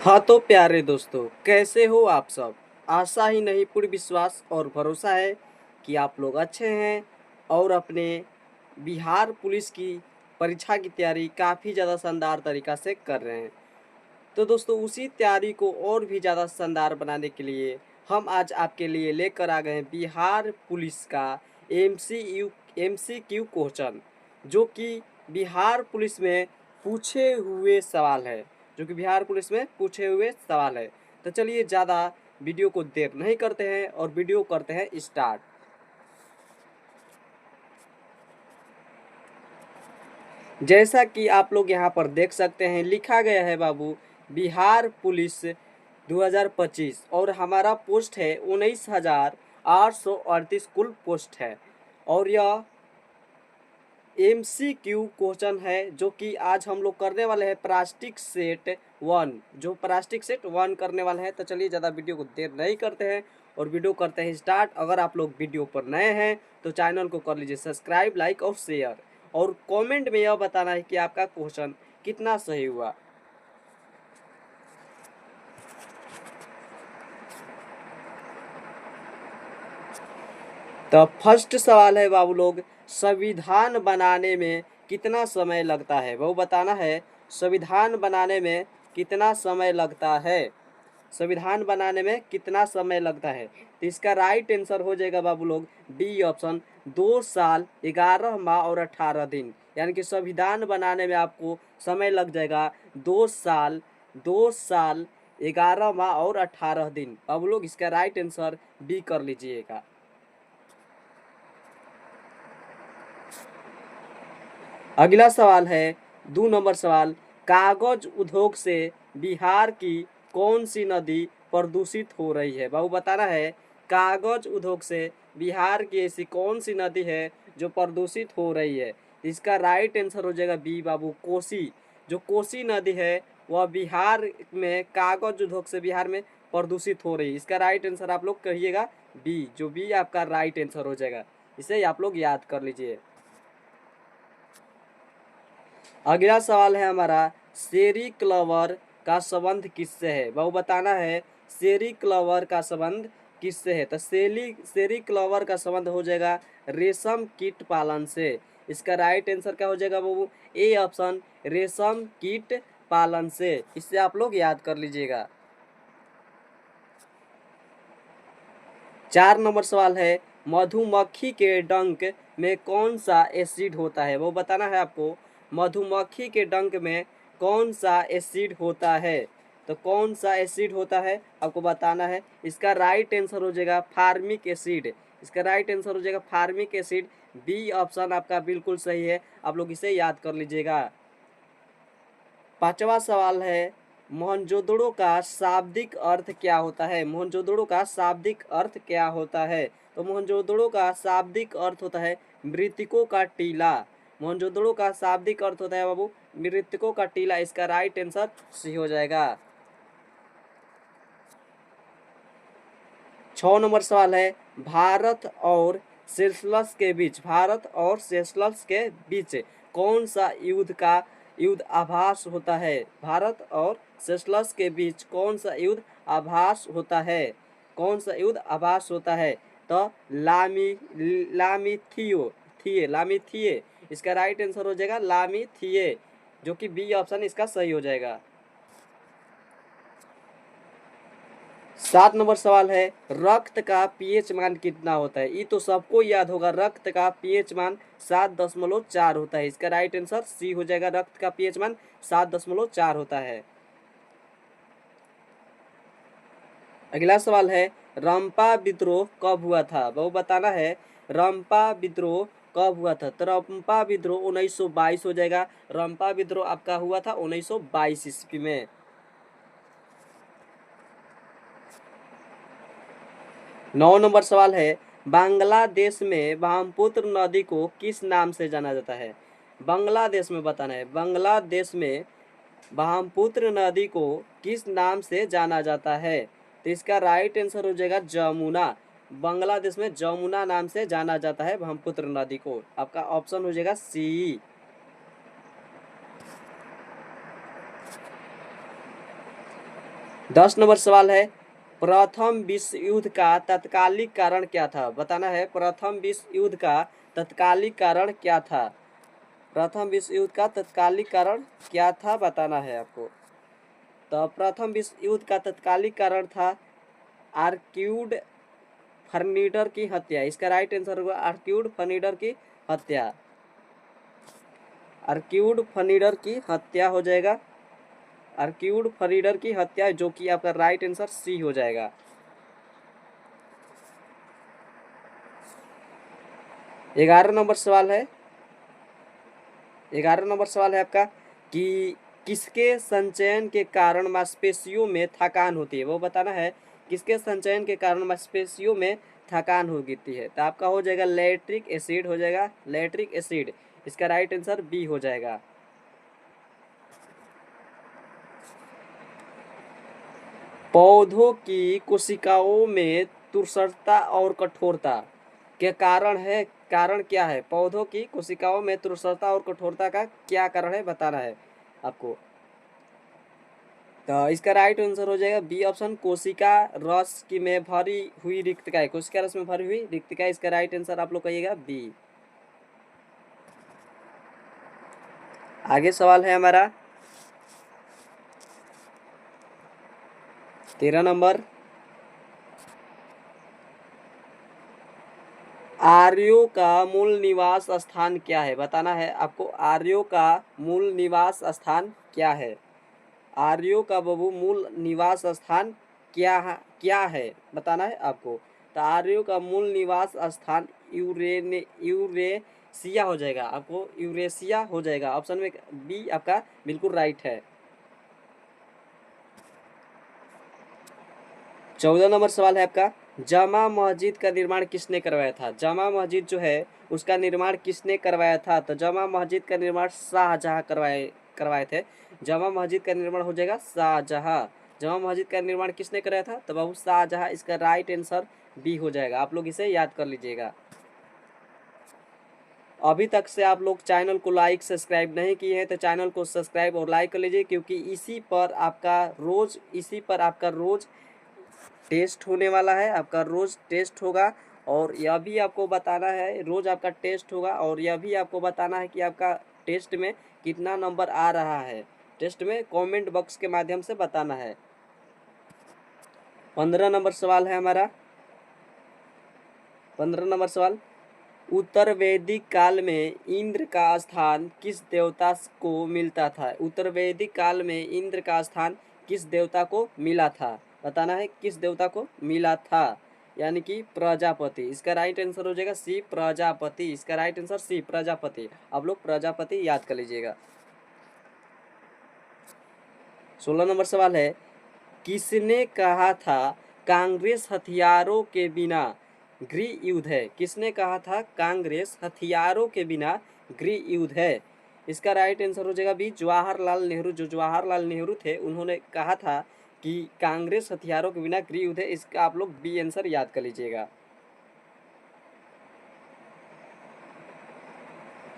हाँ तो प्यारे दोस्तों, कैसे हो आप सब। आशा ही नहीं पूर्ण विश्वास और भरोसा है कि आप लोग अच्छे हैं और अपने बिहार पुलिस की परीक्षा की तैयारी काफ़ी ज़्यादा शानदार तरीक़ा से कर रहे हैं। तो दोस्तों, उसी तैयारी को और भी ज़्यादा शानदार बनाने के लिए हम आज आपके लिए लेकर आ गए हैं बिहार पुलिस का MCQ क्वेश्चन, जो कि बिहार पुलिस में पूछे हुए सवाल है तो चलिए ज़्यादा वीडियो को देर नहीं करते हैं और वीडियो करते हैं स्टार्ट। जैसा कि आप लोग यहाँ पर देख सकते हैं, लिखा गया है बाबू बिहार पुलिस 2025 और हमारा पोस्ट है 19,838 कुल पोस्ट है। और यह MCQ क्वेश्चन है जो कि आज हम लोग करने वाले हैं प्लास्टिक सेट 1 करने वाले हैं। तो चलिए ज़्यादा वीडियो को देर नहीं करते हैं और वीडियो करते हैं स्टार्ट। अगर आप लोग वीडियो पर नए हैं तो चैनल को कर लीजिए सब्सक्राइब, लाइक और शेयर, और कमेंट में यह बताना है कि आपका क्वेश्चन कितना सही हुआ। तो फर्स्ट सवाल है बाबू लोग, संविधान बनाने में कितना समय लगता है, वो बताना है। संविधान बनाने में कितना समय लगता है, संविधान बनाने में कितना समय लगता है। तो इसका राइट आंसर हो जाएगा बाबू लोग बी ऑप्शन, 2 साल 11 माह और 18 दिन। यानी कि संविधान बनाने में आपको समय लग जाएगा 2 साल 11 माह और 18 दिन। बाबू लोग इसका राइट आंसर बी कर लीजिएगा। अगला सवाल है 2 नंबर सवाल, कागज उद्योग से बिहार की कौन सी नदी प्रदूषित हो रही है। बाबू बताना है, कागज उद्योग से बिहार की ऐसी कौन सी नदी है जो प्रदूषित हो रही है। इसका राइट आंसर हो जाएगा बी बाबू, कोसी। जो कोसी नदी है वह बिहार में कागज उद्योग से बिहार में प्रदूषित हो रही है। इसका राइट आंसर आप लोग कहिएगा बी, जो बी आपका राइट आंसर हो जाएगा। इसे आप लोग याद कर लीजिए। अगला सवाल है हमारा, शेरी क्लवर का संबंध किससे है। वो बताना है शेरी क्लवर का संबंध किससे है। तो शेरी क्लवर का संबंध हो जाएगा रेशम कीट पालन से। इसका राइट आंसर क्या हो जाएगा बाबू, ए ऑप्शन, रेशम कीट पालन से। इससे आप लोग याद कर लीजिएगा। 4 नंबर सवाल है, मधुमक्खी के डंक में कौन सा एसिड होता है। वो बताना है आपको, मधुमक्खी के डंक में कौन सा एसिड होता है। तो कौन सा एसिड होता है आपको बताना है। इसका राइट आंसर हो जाएगा फार्मिक एसिड। इसका राइट आंसर हो जाएगा फार्मिक एसिड। बी ऑप्शन आपका बिल्कुल सही है, आप लोग इसे याद कर लीजिएगा। 5वां सवाल है, मोहनजोदड़ो का शाब्दिक अर्थ क्या होता है। मोहनजोदड़ो का शाब्दिक अर्थ क्या होता है। तो मोहनजोदड़ो का शाब्दिक अर्थ होता है मृतकों का टीला। मोहनजोदड़ो का शाब्दिक अर्थ होता है बाबू मृतकों का टीला। इसका राइट आंसर सी हो जाएगा। 6 नंबर सवाल है, भारत और सेशल्स के बीच कौन सा युद्ध आभास होता है। भारत और सेशल्स के बीच कौन सा युद्ध आभास होता है, कौन सा युद्ध आभास होता है। तो लामीथिए। इसका राइट आंसर हो जाएगा लामीथिए, जो कि बी ऑप्शन इसका सही हो जाएगा। 7 नंबर सवाल है, रक्त का पीएच मान कितना होता है। ये तो सबको याद होगा, रक्त का पीएच मान 7.4 होता है। इसका राइट आंसर सी हो जाएगा, रक्त का पीएच मान 7.4 होता है। अगला सवाल है, रंपा विद्रोह कब हुआ था। वो बताना है रंपा विद्रोह कब हुआ था। तो रंपा विद्रोह 1922 हो जाएगा। रंपा विद्रोह आपका हुआ था 1922 ईस्वी में। 9 नंबर सवाल है, बांग्लादेश में ब्रह्मपुत्र नदी को किस नाम से जाना जाता है। बांग्लादेश में बताना है, बांग्लादेश में ब्रह्मपुत्र नदी को किस नाम से जाना जाता है। तो इसका राइट आंसर हो जाएगा जमुना। बांग्लादेश में जमुना नाम से जाना जाता है ब्रह्मपुत्र नदी को। आपका ऑप्शन हो जाएगा सी। 10 नंबर सवाल है, प्रथम विश्व युद्ध का तत्कालिक कारण क्या था? बताना है, प्रथम विश्व युद्ध का तत्कालिक कारण क्या था? प्रथम विश्व युद्ध का तत्कालिक कारण क्या था बताना है आपको। तो प्रथम विश्व युद्ध का तत्कालिक कारण था आर्क्यूड फर्नीडर की हत्या। इसका राइट आंसर होगा आर्क्यूड फर्नीडर की हत्या। आर्क्यूड फर्नीडर की हत्या हो जाएगा, आर्क्यूड फर्नीडर की हत्या, जो कि आपका राइट आंसर सी हो जाएगा। 11 नंबर सवाल है, 11 नंबर सवाल है आपका कि किसके संचयन के कारण मांसपेशियों में थकान होती है? वो बताना है, किसके संचयन के कारण मांसपेशियों में थकान होती है? तो आपका हो जाएगा लैक्टिक एसिड हो जाएगा, लैक्टिक एसिड। इसका राइट आंसर बी हो जाएगा। पौधों की कोशिकाओं में तुषरता और कठोरता के कारण है, कारण क्या है? पौधों की कोशिकाओं में तुषरता और कठोरता का क्या कारण है बताना है आपको। तो इसका राइट आंसर हो जाएगा बी ऑप्शन, कोशिका रस की में भरी हुई रिक्तकाएं, कोशिका रस में भरी हुई रिक्तकाएं। इसका राइट आंसर आप लोग कहिएगा बी। आगे सवाल है हमारा 13 नंबर, आर्यों का मूल निवास स्थान क्या है? बताना है आपको, आर्यों का मूल निवास स्थान क्या है? आर्यों का बबू मूल निवास स्थान क्या है बताना है आपको। तो आर्यों का मूल निवास स्थान यूरेशिया हो जाएगा, आपको यूरेशिया हो जाएगा। ऑप्शन में बी आपका बिल्कुल राइट है। 14 नंबर सवाल है आपका, जामा मस्जिद का निर्माण किसने करवाया था? जामा मस्जिद जो है उसका निर्माण किसने करवाया था? तो जामा मस्जिद का निर्माण शाहजहां करवाए थे। जामा मस्जिद का निर्माण हो जाएगा शाहजहां। जामा मस्जिद का निर्माण किसने कराया था? तो बाबू शाहजहां। इसका राइट आंसर बी हो जाएगा। आप लोग इसे याद कर लीजिएगा। अभी तक से आप लोग चैनल को लाइक सब्सक्राइब नहीं किए हैं तो चैनल को सब्सक्राइब और लाइक कर लीजिए, क्योंकि इसी पर आपका रोज टेस्ट होने वाला है। आपका रोज टेस्ट होगा और यह भी आपको बताना है, रोज आपका टेस्ट होगा और यह भी आपको बताना है कि आपका टेस्ट में कितना नंबर आ रहा है। टेस्ट में कमेंट बॉक्स के माध्यम से बताना है। 15 नंबर सवाल है हमारा, 15 नंबर सवाल, उत्तर वैदिक काल में इंद्र का स्थान किस देवता को मिलता था? उत्तर वैदिक काल में इंद्र का स्थान किस देवता को मिला था? बताना है किस देवता को मिला था, यानी कि प्रजापति। इसका राइट आंसर हो जाएगा सी, प्रजापति। इसका राइट आंसर सी, प्रजापति। आप लोग प्रजापति याद कर लीजिएगा। 16 नंबर सवाल है, किसने कहा था कांग्रेस हथियारों के बिना गृह युद्ध है? किसने कहा था कांग्रेस हथियारों के बिना गृह युद्ध है? इसका राइट आंसर हो जाएगा बी, जवाहरलाल नेहरू। जो जवाहरलाल नेहरू थे उन्होंने कहा था कि कांग्रेस हथियारों के बिना गृह युद्ध है। इसका आप लोग बी आंसर याद कर लीजिएगा।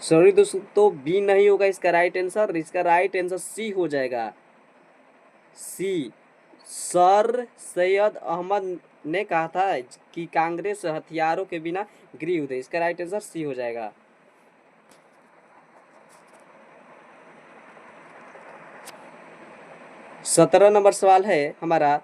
सॉरी दोस्तों, तो बी नहीं होगा इसका राइट आंसर। इसका राइट आंसर सी हो जाएगा, सी। सर सैयद अहमद ने कहा था कि कांग्रेस हथियारों के बिना गृह युद्ध है। इसका राइट आंसर सी हो जाएगा। 17 नंबर सवाल है हमारा,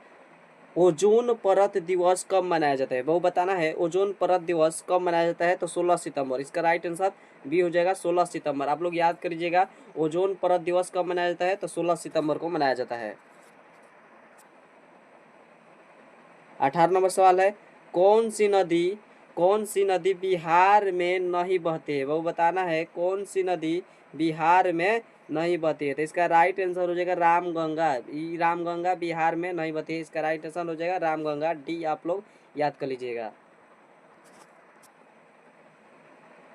ओजोन परत दिवस कब मनाया जाता है? वो बताना है, ओजोन परत दिवस कब मनाया जाता है? तो 16 सितंबर। इसका राइट आंसर बी हो जाएगा, 16 सितंबर। आप लोग याद कर लीजिएगा, ओजोन परत दिवस कब मनाया जाता है? तो 16 सितंबर को मनाया जाता है। 18 नंबर सवाल है, कौन सी नदी बिहार में नहीं बहती है? वो बताना है, कौन सी नदी बिहार में नहीं बहती है? तो इसका राइट आंसर हो जाएगा रामगंगा। रामगंगा बिहार में नहीं बहती है। इसका राइट आंसर हो जाएगा रामगंगा, डी। आप लोग याद कर लीजिएगा।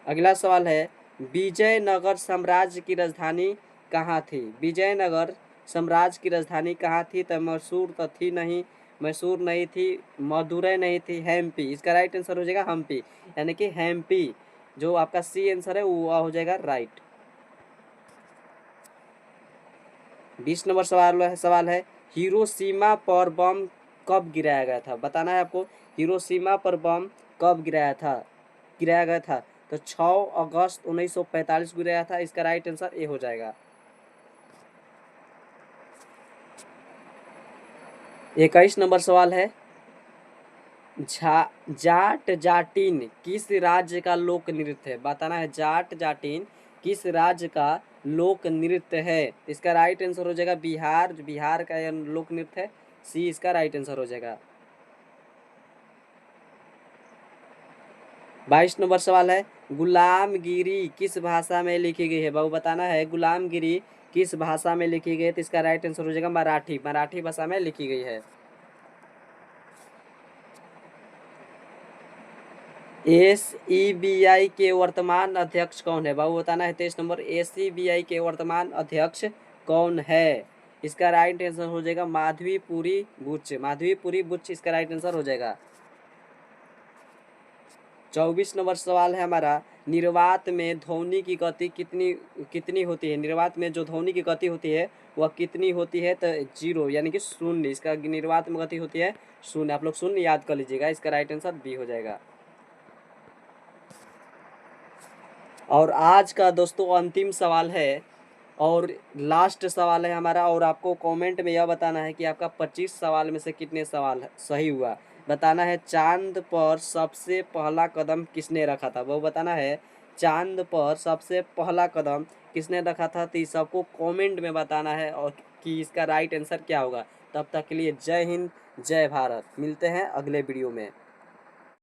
अगला सवाल है, विजयनगर साम्राज्य की राजधानी कहाँ थी? विजयनगर साम्राज्य की राजधानी कहाँ थी? तो मैसूर तो थी नहीं, मैसूर नहीं थी, मदुरै नहीं थी, हम्पी। इसका राइट आंसर हो जाएगा हम्पी, यानी कि हम्पी। जो आपका सी आंसर है वो हो जाएगा राइट। 20 नंबर सवाल है, हिरोशिमा पर बम कब गिराया गया था? बताना है आपको, हिरोशिमा पर बम कब गिराया गया था। तो 6 अगस्त 1945 को गिराया था। इसका राइट आंसर ए हो जाएगा। 21 नंबर सवाल है, जाट जाटिन किस राज्य का लोक नृत्य है? बताना है, जाट जाटिन किस राज्य का लोक नृत्य है? इसका राइट आंसर हो जाएगा बिहार। जो बिहार का यह लोक नृत्य है, सी इसका राइट आंसर हो जाएगा। 22 नंबर सवाल है, गुलामगिरी किस भाषा में लिखी गई है? बाबू बताना है, गुलामगिरी किस भाषा में लिखी गई है? तो इसका राइट आंसर हो जाएगा मराठी। मराठी भाषा में लिखी गई है। SEBI के वर्तमान अध्यक्ष कौन है? बाबू बताना है, 23 नंबर, SEBI के वर्तमान अध्यक्ष कौन है? इसका राइट आंसर हो जाएगा माधवीपुरी बुच। माधवीपुरी बुच इसका राइट आंसर हो जाएगा। 24 नंबर सवाल है हमारा, निर्वात में ध्वनि की गति कितनी कितनी होती है? निर्वात में जो ध्वनि की गति होती है वह कितनी होती है? तो 0 यानी कि शून्य। इसका निर्वात में गति होती है शून्य। आप लोग शून्य याद कर लीजिएगा। इसका राइट आंसर बी हो जाएगा। और आज का दोस्तों अंतिम सवाल है और लास्ट सवाल है हमारा, और आपको कमेंट में यह बताना है कि आपका 25 सवाल में से कितने सवाल सही हुआ। बताना है, चांद पर सबसे पहला कदम किसने रखा था? वो बताना है, चांद पर सबसे पहला कदम किसने रखा था? तो सबको कमेंट में बताना है और कि इसका राइट आंसर क्या होगा। तब तक के लिए जय हिंद, जय भारत। मिलते हैं अगले वीडियो में।